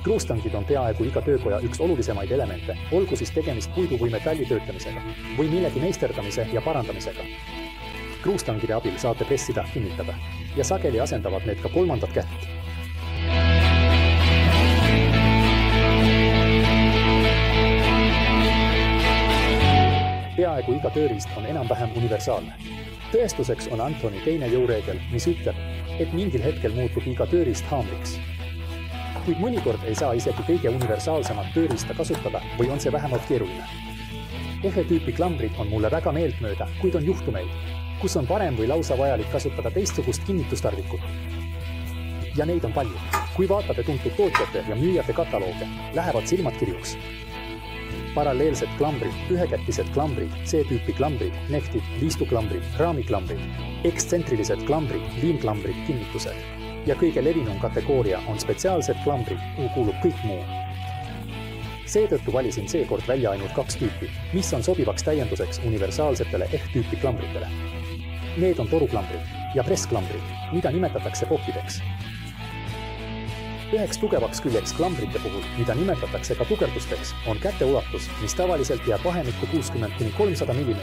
Kruustangid on peaaegu iga töökoja üks olulisemaid elemente, olgu siis tegemist puidu või metalli töötlemisega või millegi meisterdamise ja parandamisega. Kruustangide abil saate pressida, kinnitada ja sageli asendavad need ka kolmandat kätt. Peaaegu iga tööriist on enam-vähem universaalne. Tõestuseks on Anthony teine jõureegel, mis ütleb, et mingil hetkel muutub iga tööriist haamriks. Kuid mõnikord ei saa isegi kõige universaalsemat tööriista kasutada või on see vähemalt keeruline. Ehe tüüpi klambrid on mulle väga meeltmööda, kuid on juhtumeid, kus on parem või lausa vajalik kasutada teistsugust kinnitustarvikut. Ja neid on palju. Kui vaatate tuntud tootjate ja müüjate katalooge, lähevad silmad kirjuks. Paralleelsed klambrid, ühekätised klambrid, C-tüüpi klambrid, nehtid, liistuklambrid, raamiklambrid, ekstsentrilised klambrid, liimklambrid, kinnitused. Ja kõige levinum kategooria on spetsiaalsed klambrid, kuhu kuulub kõik muu. Seetõttu valisin seekord välja ainult 2 tüüpi, mis on sobivaks täienduseks universaalsetele ehk-tüüpi klambritele. Need on toruklambrid ja pressklambrid, mida nimetatakse pokkideks. Üheks tugevaks küljeks klambrite puhul, mida nimetatakse ka tugevdusteks, on käteulatus, mis tavaliselt jääb vahemikku 60–300 mm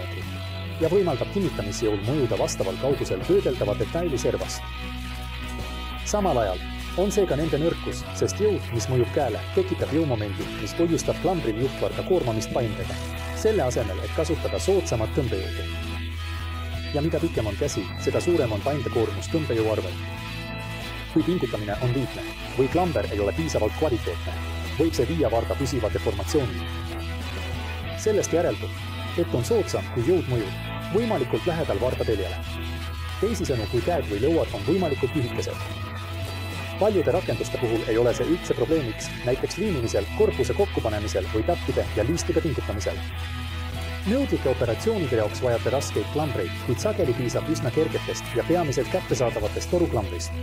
ja võimaldab kinnitamisjõul mõjuda vastaval kaugusel töödeldava detaili servast. Samal ajal on see ka nende nõrkus, sest jõud, mis mõjub käele, tekitab jõumomendi, mis põhjustab klambril juhtvarda koormamist paindega, selle asemel, et kasutada soodsamat tõmbejõudu. Ja mida pikem on käsi, seda suurem on paindekoormus tõmbejõu arvel. Kui pingutamine on liigne või klamber ei ole piisavalt kvaliteetne, võib see viia varda püsiva deformatsioonini. Sellest järeldub, et on soodsam, kui jõud mõjub, võimalikult lähedal varda teljele. Teisisõnu, kui käed või lõuad on võimalikult lühikesed. Paljude rakenduste puhul ei ole see üldse probleemiks, näiteks liimimisel, korpuse kokkupanemisel või tappide ja liistude pingutamisel. Nõudlike operatsioonide jaoks vajate raskeid klambreid, kuid sageli piisab üsna kergetest ja peamiselt kättesaadavatest toruklambrist.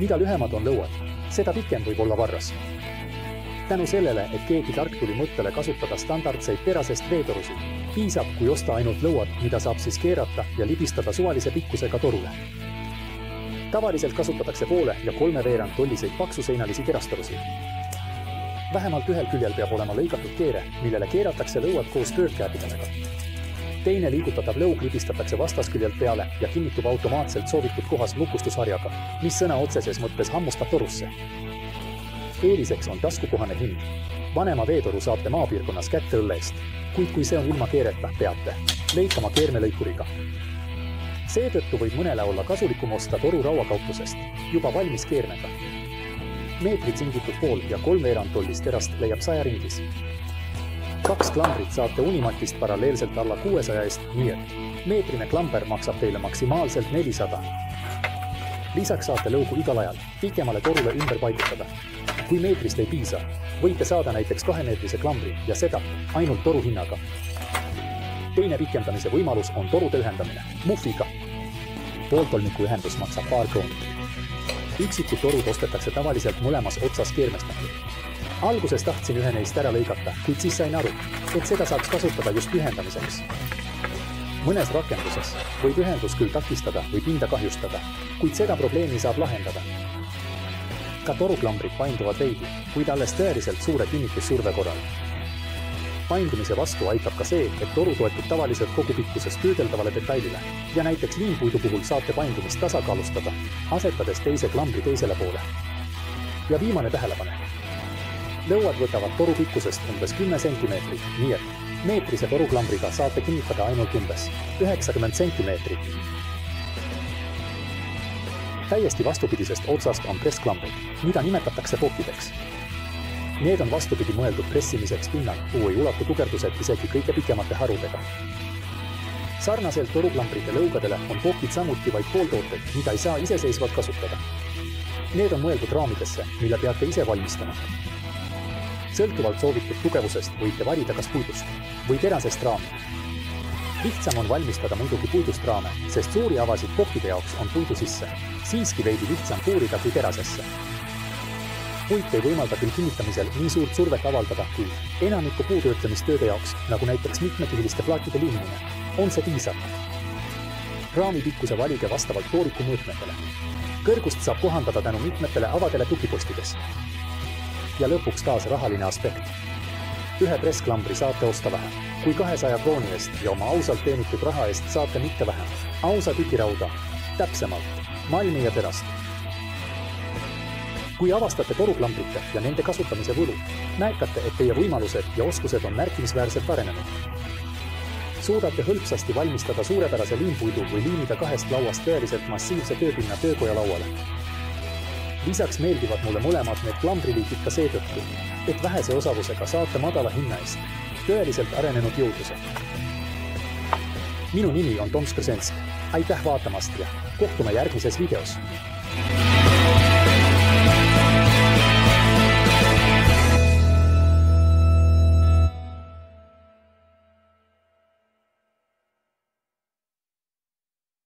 Mida lühemad on lõuad, seda pikem võib olla varras. Tänu sellele, et keegi tark tuli mõttele kasutada standardseid terasest veetorusid, piisab, kui osta ainult lõuad, mida saab siis keerata ja libistada suvalise pikkusega torule. Tavaliselt kasutatakse 0,5 ja 3/4 tolliseid paksuseinalisi terastorusid. Vähemalt ühel küljel peab olema lõigatud keere, millele keeratakse lõuad koos töökääbidega. Teine liigutatav lõug libistatakse vastasküljelt peale ja kinnitub automaatselt soovitud kohas lukustusharjaga, mis sõna otseses mõttes hammustab torusse. Eeliseks on taskukohane hind. Vanema veetoru saate maapiirkonnas kätte õlle eest, kuid kui see on ilma keereta, peate lõikama keermelõikuriga. Seetõttu võib mõnele olla kasulikum osta toru rauakauplusest, juba valmis keermega. Meetrid singitud 0,5 ja 3/4 tollist terast leiab 100 ringis. 2 klambrit saate Unimatist paralleelselt alla 600 eest, nii et meetrine klamber maksab teile maksimaalselt 400. Lisaks saate lõugu igal ajal pikemale torule ümber paigutada. Kui meetrist ei piisa, võite saada näiteks 2-meetrise klambri ja seda ainult toru hinnaga. Teine pikendamise võimalus on torude ühendamine, muffiga. Pooltolmiku ühendus maksab paar krooni. Üksikud torud ostetakse tavaliselt mõlemas otsas keermestatud. Alguses tahtsin ühe neist ära lõigata, kuid siis sain aru, et seda saaks kasutada just ühendamiseks. Mõnes rakenduses võib ühendus küll takistada või pinda kahjustada, kuid seda probleemi saab lahendada. Ka toruklambrid painduvad veidi, kuid alles tõeliselt suure kinnitussurve korral. Paindumise vastu aitab ka see, et toru toetub tavaliselt kogu pikkuses töödeldavale detailile ja näiteks liimpuidu puhul saate paindumist tasakaalustada, asetades teise klambri teisele poole. Ja viimane tähelepanek. Lõuad võtavad toru pikkusest umbes 10 cm, nii et meetrise toruklambriga saate kinnitada ainult umbes 90 cm. Täiesti vastupidisest otsast on pressklambrid, mida nimetatakse pokkideks. Need on vastupidi mõeldud pressimiseks pinnal, kuhu ei ulatu tugevdused isegi kõige pikemate harudega. Sarnaselt toruklambrite lõugadele on pokid samuti vaid pooltooted, mida ei saa iseseisvalt kasutada. Need on mõeldud raamidesse, mille peate ise valmistama. Sõltuvalt soovitud tugevusest võite valida kas puidust või terasest raami. Lihtsam on valmistada muidugi puidust raame, sest suuri avasid pokkide jaoks on puidu sisse. Siiski veidi lihtsam puurida kui terasesse. Puit ei võimalda küll kinnitamisel nii suurt survet avaldada, kui enamiku puutöötlemistööde jaoks, nagu näiteks mitmekihiliste plaatide liimimine, on see piisav. Raami pikkuse valige vastavalt tooriku mõõtmetele. Kõrgust saab kohandada tänu mitmetele avadele tukipostides. ja lõpuks taas rahaline aspekt. Ühe pressklambri saate osta vähem kui 200 krooni eest ja oma ausalt teenitud raha eest saate mitte vähem. Ausa tükirauda, täpsemalt malmi ja terast. Kui avastate toruklambrite ja nende kasutamise võlu, näekate, et teie võimalused ja oskused on märkimisväärselt arenenud. Suudate hõlpsasti valmistada suurepärase liimpuidu või liimida 2 lauast tõeliselt massiivse tööpinna töökoja lauale. Lisaks meeldivad mulle mõlemad need klambriliik ikka seetõttu, et vähese osavusega saate madala hinna eest tõeliselt arenenud jõudluse. Minu nimi on Tom Skrzensk. Aitäh vaatamast ja kohtume järgmises videos!